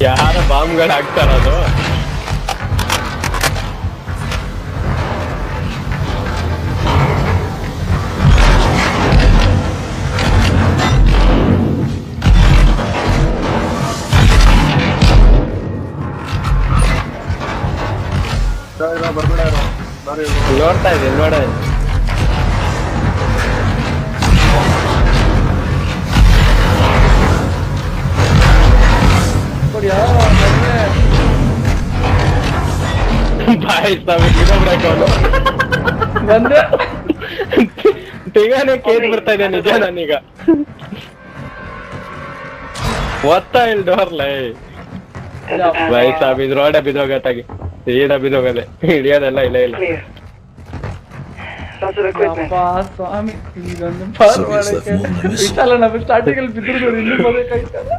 ಯಾರ ಬಾಂಬ್ಗಳು ಹಾಕ್ತಾರದು. ನೋಡ್ತಾ ಇದ್ದೀನಿ ನೋಡ. ಬಾಯ್ ಬಂದೆ ತೆಗಾನೆ ಕೇಳಿ ಬರ್ತಾ ಇದೆ ನಿಜ. ನಾನೀಗ ಓದ್ತಾ ಇಲ್ಲ ಡೋರ್ಲೈ ಬಾಯ್ ಸಾಬ್ ಇದ್ ರೋಡ ಬಿದ್ದೋಗತ್ತಾಗಿ ಸೀದಾ ಬಿದ್ದೋಗದೆ ಹಿಡಿಯೋದೆಲ್ಲ ಇಲ್ಲ ಇಲ್ಲ. ಸ್ವಾಮಿ ಇದೊಂದು ವಿಶಾಲಣ್ಣ ಸ್ಟಾರ್ಟಿಂಗ್ ಅಲ್ಲಿ ಬಿದ್ರು ಇನ್ನೂ ಬದಕಾಯ್ತಲ್ಲ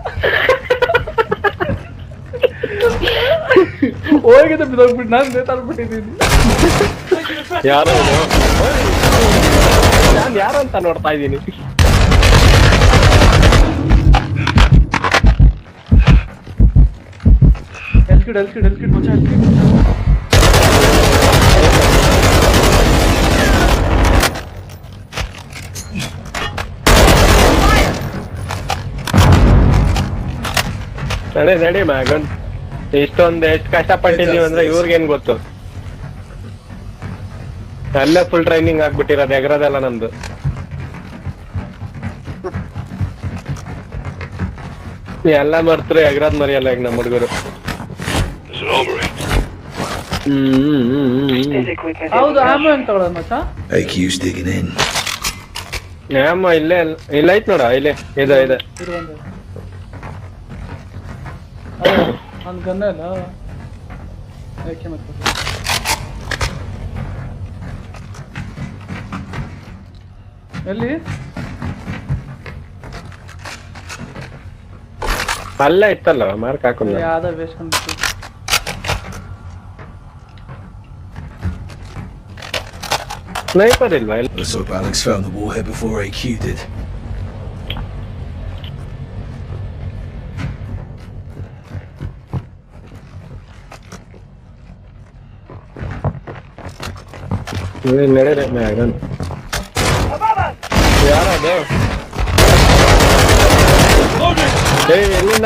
ಹೋಗಿದೆ ಬಿದ್ದೋಗ್ಬಿಟ್ಟು ನಾನು ನೇತಾಡ್ಬಿಟ್ಟಿದ್ದೀನಿ. ಯಾರು ನಾನು ಯಾರಂತ ನೋಡ್ತಾ ಇದ್ದೀನಿ. ಎಲ್ಕಿಡ್ ಮಚ್ಚ ನಡಿ ಮ್ಯಾಗನ್. ಎಷ್ಟು ಕಷ್ಟಪಟ್ಟಿದೀವಿ ಅಂದ್ರೆ ಇವ್ರಿಗೇನ್ ಗೊತ್ತು. ಅಲ್ಲೇ ಫುಲ್ ಟ್ರೈನಿಂಗ್ ಆಗ್ಬಿಟ್ಟಿರೋದು ಎಗರೋದೆಲ್ಲ ನಮ್ದು. ಎಲ್ಲ ಮರ್ತರು ಎಗರೋದ್ ಮರಿಯಲ್ಲ ಈಗ ನಮ್ಮ ಹುಡುಗರು. ಹೌದು ಆಮ ಅಂತ ಆಮ ಇಲ್ಲೇ ಇಲ್ಲ ಐತ್ ನೋಡ ಇಲ್ಲೇ ಇದೆ ಒಂದು ಗನ್ನ ಇಲ್ಲ ಯಾಕೆ ಮತ್ತೆ ಎಲ್ಲಿ ಅಲ್ಲೇ ಇತ್ತಲ್ಲ ಮಾರ್ಕ್ ಹಾಕಲ್ಲ. ಯಾವ್ದೋ ಬೇಸ್ಕೊಂಡ್ಬಿಟ್ಟು ಸ್ನೈಪರ್ ಇಲ್ವಾ? Let's hope Alex found the warhead before AQ did. ನಡೆ ಮ್ಯಾಗನ್ ಯಾರದು? ಎಲ್ಲಿಂದ